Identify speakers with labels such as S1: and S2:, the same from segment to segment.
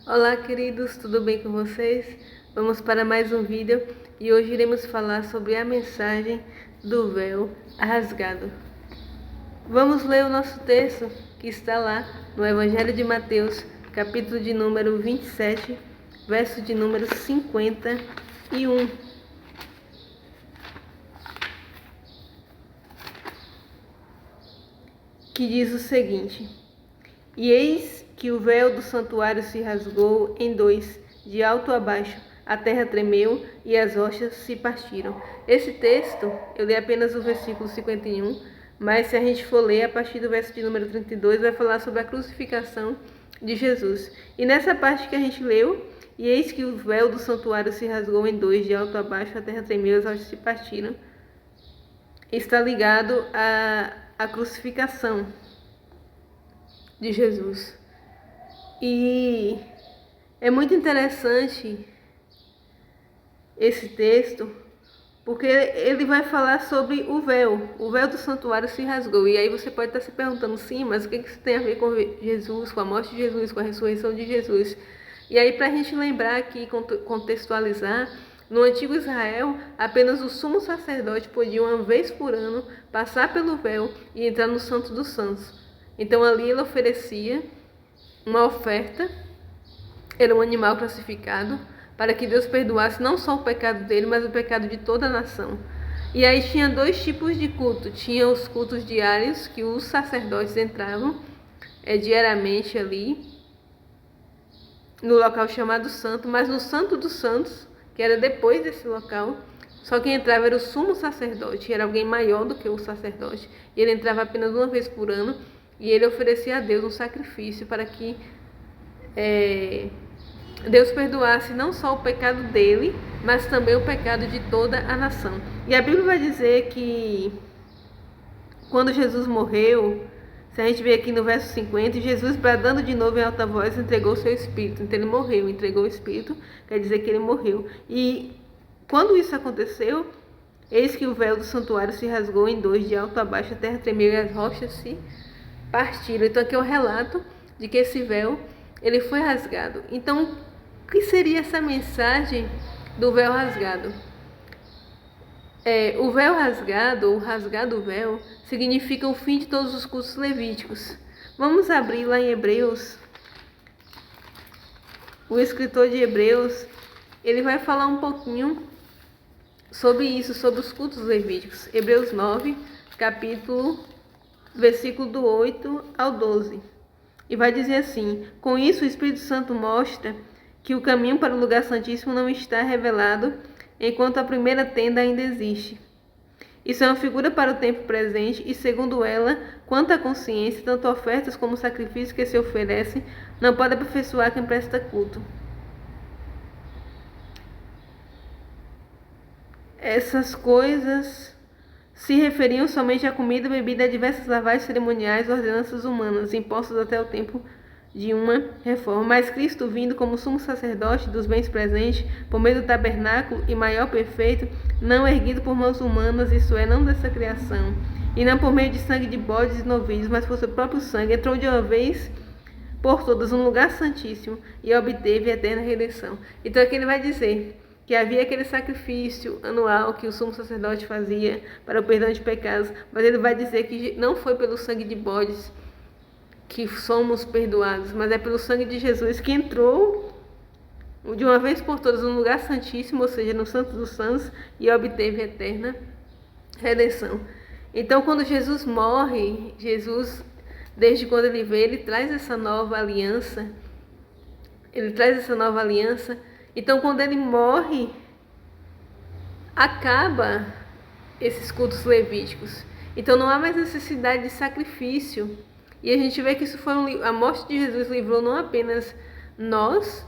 S1: Olá, queridos, tudo bem com vocês? Vamos para mais um vídeo e hoje iremos falar sobre a mensagem do véu rasgado. Vamos ler o nosso texto que está lá no Evangelho de Mateus, capítulo de número 27, verso de número 51. Que diz o seguinte: E eis que o véu do santuário se rasgou em dois, de alto a baixo, a terra tremeu e as rochas se partiram. Esse texto, eu li apenas o versículo 51, mas se a gente for ler a partir do verso de número 32, vai falar sobre a crucificação de Jesus. E nessa parte que a gente leu, e eis que o véu do santuário se rasgou em dois, de alto a baixo, a terra tremeu e as rochas se partiram, está ligado à crucificação de Jesus. E é muito interessante esse texto, porque ele vai falar sobre o véu do santuário se rasgou. E aí você pode estar se perguntando, sim, mas o que isso tem a ver com Jesus, com a morte de Jesus, com a ressurreição de Jesus? E aí, para a gente lembrar aqui, contextualizar, no antigo Israel, apenas o sumo sacerdote podia, uma vez por ano, passar pelo véu e entrar no Santo dos Santos. Então ali ele oferecia uma oferta, era um animal classificado, para que Deus perdoasse não só o pecado dele, mas o pecado de toda a nação. E aí tinha dois tipos de culto. Tinha os cultos diários, que os sacerdotes entravam diariamente ali, no local chamado Santo, mas no Santo dos Santos, que era depois desse local, só quem entrava era o sumo sacerdote, era alguém maior do que o sacerdote, e ele entrava apenas uma vez por ano, e ele oferecia a Deus um sacrifício para que Deus perdoasse não só o pecado dele, mas também o pecado de toda a nação. E a Bíblia vai dizer que quando Jesus morreu, se a gente vê aqui no verso 50, Jesus, bradando de novo em alta voz, entregou o seu espírito. Então ele morreu, entregou o espírito, quer dizer que ele morreu. E quando isso aconteceu, eis que o véu do santuário se rasgou em dois, de alto a baixo, a terra tremeu e as rochas se partiram. Então aqui é o relato de que esse véu ele foi rasgado. Então, o que seria essa mensagem do véu rasgado? O véu rasgado, ou rasgado véu, significa o fim de todos os cultos levíticos. Vamos abrir lá em Hebreus. O escritor de Hebreus, ele vai falar um pouquinho sobre isso, sobre os cultos levíticos. Hebreus 9, capítulo, versículo do 8 ao 12. E vai dizer assim: com isso o Espírito Santo mostra que o caminho para o lugar santíssimo não está revelado enquanto a primeira tenda ainda existe. Isso é uma figura para o tempo presente e, segundo ela, quanto à consciência, tanto ofertas como sacrifícios que se oferecem não podem aperfeiçoar quem presta culto. Essas coisas se referiam somente à comida, bebida, a diversas lavagens cerimoniais, ordenanças humanas, impostas até o tempo de uma reforma. Mas Cristo, vindo como sumo sacerdote dos bens presentes, por meio do tabernáculo e maior perfeito, não erguido por mãos humanas, isso é, não dessa criação, e não por meio de sangue de bodes e novilhos, mas por seu próprio sangue, entrou de uma vez por todas um lugar santíssimo e obteve a eterna redenção. Então aqui ele vai dizer que havia aquele sacrifício anual que o sumo sacerdote fazia para o perdão de pecados, mas ele vai dizer que não foi pelo sangue de bodes que somos perdoados, mas é pelo sangue de Jesus que entrou de uma vez por todas no lugar santíssimo, ou seja, no Santo dos Santos, e obteve a eterna redenção. Então, quando Jesus morre, Jesus, desde quando ele veio, ele traz essa nova aliança. Então, quando ele morre, acaba esses cultos levíticos. Então, não há mais necessidade de sacrifício. E a gente vê que isso foi a morte de Jesus livrou não apenas nós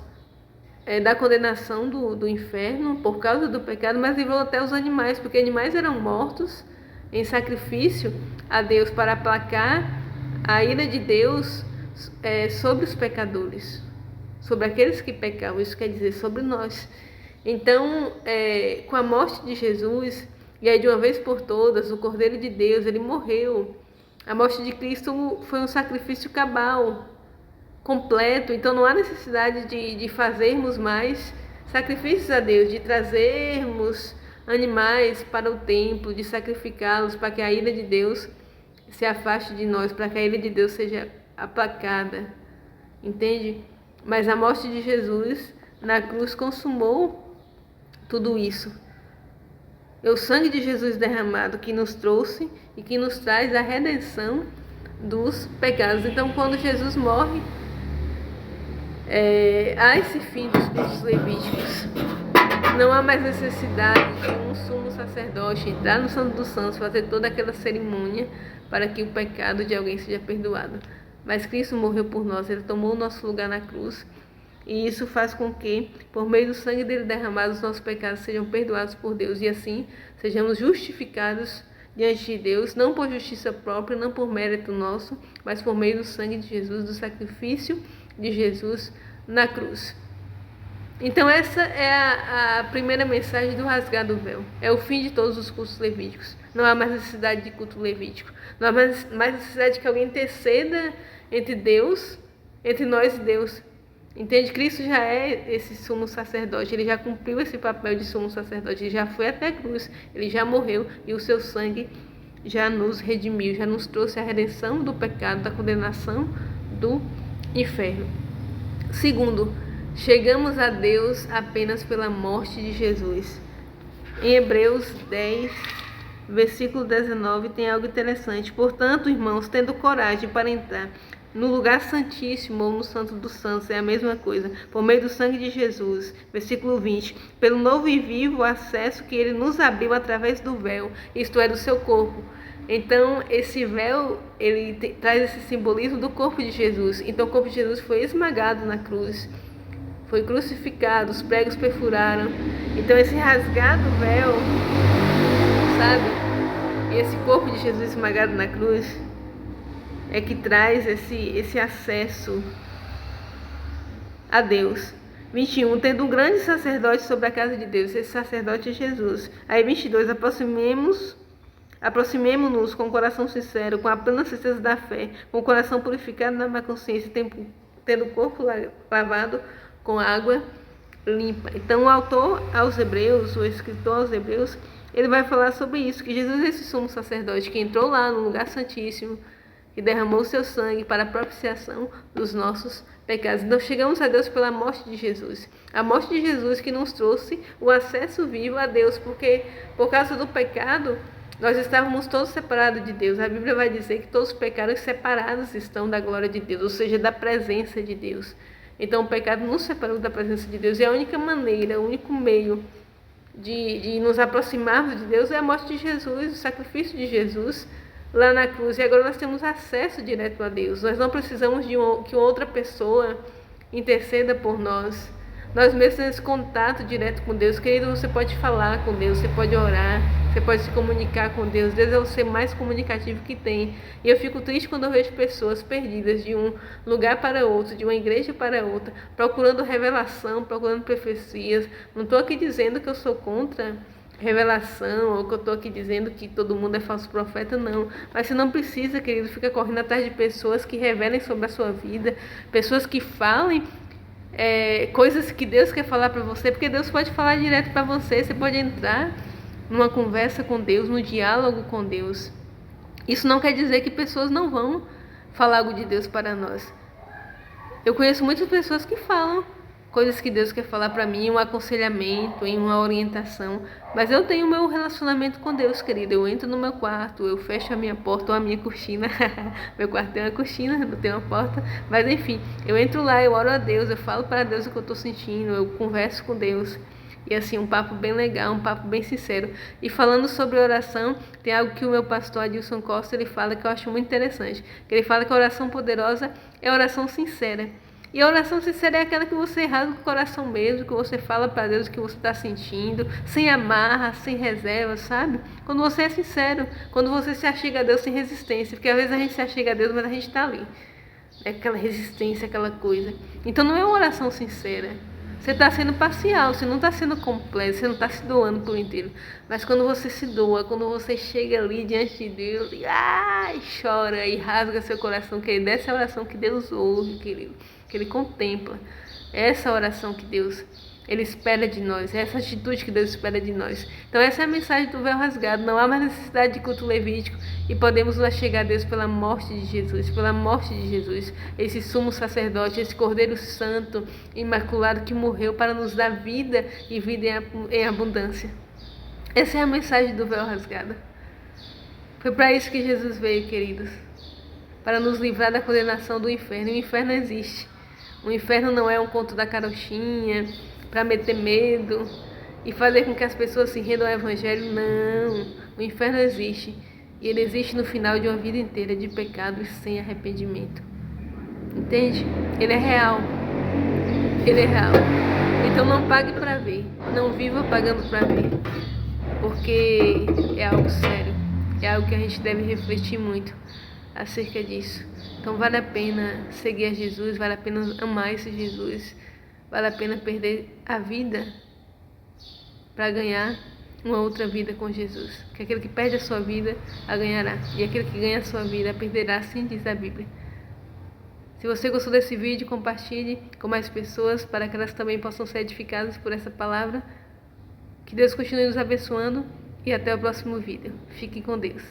S1: da condenação do inferno por causa do pecado, mas livrou até os animais, porque animais eram mortos em sacrifício a Deus para aplacar a ira de Deus sobre os pecadores, sobre aqueles que pecavam, isso quer dizer, sobre nós. Então, com a morte de Jesus, e aí de uma vez por todas, o Cordeiro de Deus, ele morreu. A morte de Cristo foi um sacrifício cabal. completo. Então não há necessidade de fazermos mais sacrifícios a Deus, de trazermos animais para o templo, de sacrificá-los para que a ira de Deus se afaste de nós, para que a ira de Deus seja aplacada, entende? Mas a morte de Jesus na cruz consumou tudo isso. É o sangue de Jesus derramado que nos trouxe e que nos traz a redenção dos pecados. Então, quando Jesus morre, há esse fim dos cultos levíticos. Não há mais necessidade de um sumo sacerdote entrar no Santo dos Santos, fazer toda aquela cerimônia para que o pecado de alguém seja perdoado. Mas Cristo morreu por nós, Ele tomou o nosso lugar na cruz. E isso faz com que, por meio do sangue dele derramado, os nossos pecados sejam perdoados por Deus. E assim, sejamos justificados diante de Deus, não por justiça própria, não por mérito nosso, mas por meio do sangue de Jesus, do sacrifício de Jesus na cruz. Então essa é a primeira mensagem do rasgar do véu. É o fim de todos os cultos levíticos. Não há mais necessidade de culto levítico. Não há mais necessidade de que alguém interceda entre Deus, entre nós e Deus. Entende? Cristo já é esse sumo sacerdote. Ele já cumpriu esse papel de sumo sacerdote. Ele já foi até a cruz. Ele já morreu e o seu sangue já nos redimiu. Já nos trouxe a redenção do pecado, da condenação do inferno. Segundo, chegamos a Deus apenas pela morte de Jesus. Em Hebreus 10, versículo 19, tem algo interessante. Portanto, irmãos, tendo coragem para entrar no lugar santíssimo ou no santo dos santos, é a mesma coisa, por meio do sangue de Jesus. Versículo 20, pelo novo e vivo acesso que ele nos abriu através do véu, isto é, do seu corpo. Então, esse véu, ele traz esse simbolismo do corpo de Jesus. Então, o corpo de Jesus foi esmagado na cruz, foi crucificado, os pregos perfuraram. Então, esse rasgado véu, sabe? E esse corpo de Jesus esmagado na cruz é que traz esse acesso a Deus. 21, tendo um grande sacerdote sobre a casa de Deus, esse sacerdote é Jesus. Aí 22, aproximemo-nos com o coração sincero, com a plena certeza da fé, com o coração purificado na má consciência, tendo o corpo lavado com água limpa. Então o autor aos Hebreus, o escritor aos Hebreus, ele vai falar sobre isso, que Jesus é esse sumo sacerdote que entrou lá no lugar santíssimo, que derramou o seu sangue para a propiciação dos nossos pecados. Então chegamos a Deus pela morte de Jesus. A morte de Jesus que nos trouxe o acesso vivo a Deus, porque por causa do pecado, nós estávamos todos separados de Deus. A Bíblia vai dizer que todos os pecados separados estão da glória de Deus, ou seja, da presença de Deus. Então o pecado nos separou da presença de Deus. E a única maneira, o único meio de nos aproximarmos de Deus é a morte de Jesus, o sacrifício de Jesus lá na cruz. E agora nós temos acesso direto a Deus. Nós não precisamos que outra pessoa interceda por nós. Nós mesmos temos esse contato direto com Deus. Querido, você pode falar com Deus, você pode orar, você pode se comunicar com Deus. Deus é o ser mais comunicativo que tem. E eu fico triste quando eu vejo pessoas perdidas de um lugar para outro, de uma igreja para outra, procurando revelação, procurando profecias. Não estou aqui dizendo que eu sou contra revelação, ou que eu estou aqui dizendo que todo mundo é falso profeta, não. Mas você não precisa, querido, ficar correndo atrás de pessoas que revelem sobre a sua vida, pessoas que falem coisas que Deus quer falar para você, porque Deus pode falar direto para você. Você pode entrar numa conversa com Deus, no diálogo com Deus. Isso não quer dizer que pessoas não vão falar algo de Deus para nós. Eu conheço muitas pessoas que falam coisas que Deus quer falar para mim, um aconselhamento, em uma orientação. Mas eu tenho meu relacionamento com Deus, querido. Eu entro no meu quarto, eu fecho a minha porta ou a minha cortina. Meu quarto tem uma cortina, não tem uma porta. Mas enfim, eu entro lá, eu oro a Deus, eu falo para Deus o que eu estou sentindo, eu converso com Deus. E assim, um papo bem legal, um papo bem sincero. E falando sobre oração, tem algo que o meu pastor Adilson Costa, ele fala que eu acho muito interessante. Que ele fala que a oração poderosa é a oração sincera. E a oração sincera é aquela que você rasga o coração mesmo, que você fala para Deus o que você está sentindo, sem amarra, sem reserva, sabe? Quando você é sincero, quando você se achega a Deus sem resistência, porque às vezes a gente se achega a Deus, mas a gente está ali. É aquela resistência, aquela coisa. Então não é uma oração sincera. Você está sendo parcial, você não está sendo completo, você não está se doando por inteiro. Mas quando você se doa, quando você chega ali diante de Deus e chora e rasga seu coração, querido, essa é a oração que Deus ouve, querido, que Ele contempla. Essa oração que Deus, Ele espera de nós, essa atitude que Deus espera de nós. Então essa é a mensagem do véu rasgado. Não há mais necessidade de culto levítico e podemos nos chegar a Deus pela morte de Jesus, pela morte de Jesus, esse sumo sacerdote, esse Cordeiro Santo, imaculado, que morreu para nos dar vida e vida em abundância. Essa é a mensagem do véu rasgado. Foi para isso que Jesus veio, queridos, para nos livrar da condenação do inferno. O inferno existe. O inferno não é um conto da carochinha para meter medo e fazer com que as pessoas se rendam ao evangelho. Não, o inferno existe, e ele existe no final de uma vida inteira de pecado e sem arrependimento. Entende? Ele é real. Ele é real. Então não pague para ver, não viva pagando para ver, porque é algo sério, é algo que a gente deve refletir muito acerca disso. Então vale a pena seguir a Jesus, vale a pena amar esse Jesus, vale a pena perder a vida para ganhar uma outra vida com Jesus. Que aquele que perde a sua vida, a ganhará. E aquele que ganha a sua vida, a perderá, assim diz a Bíblia. Se você gostou desse vídeo, compartilhe com mais pessoas para que elas também possam ser edificadas por essa palavra. Que Deus continue nos abençoando e até o próximo vídeo. Fiquem com Deus.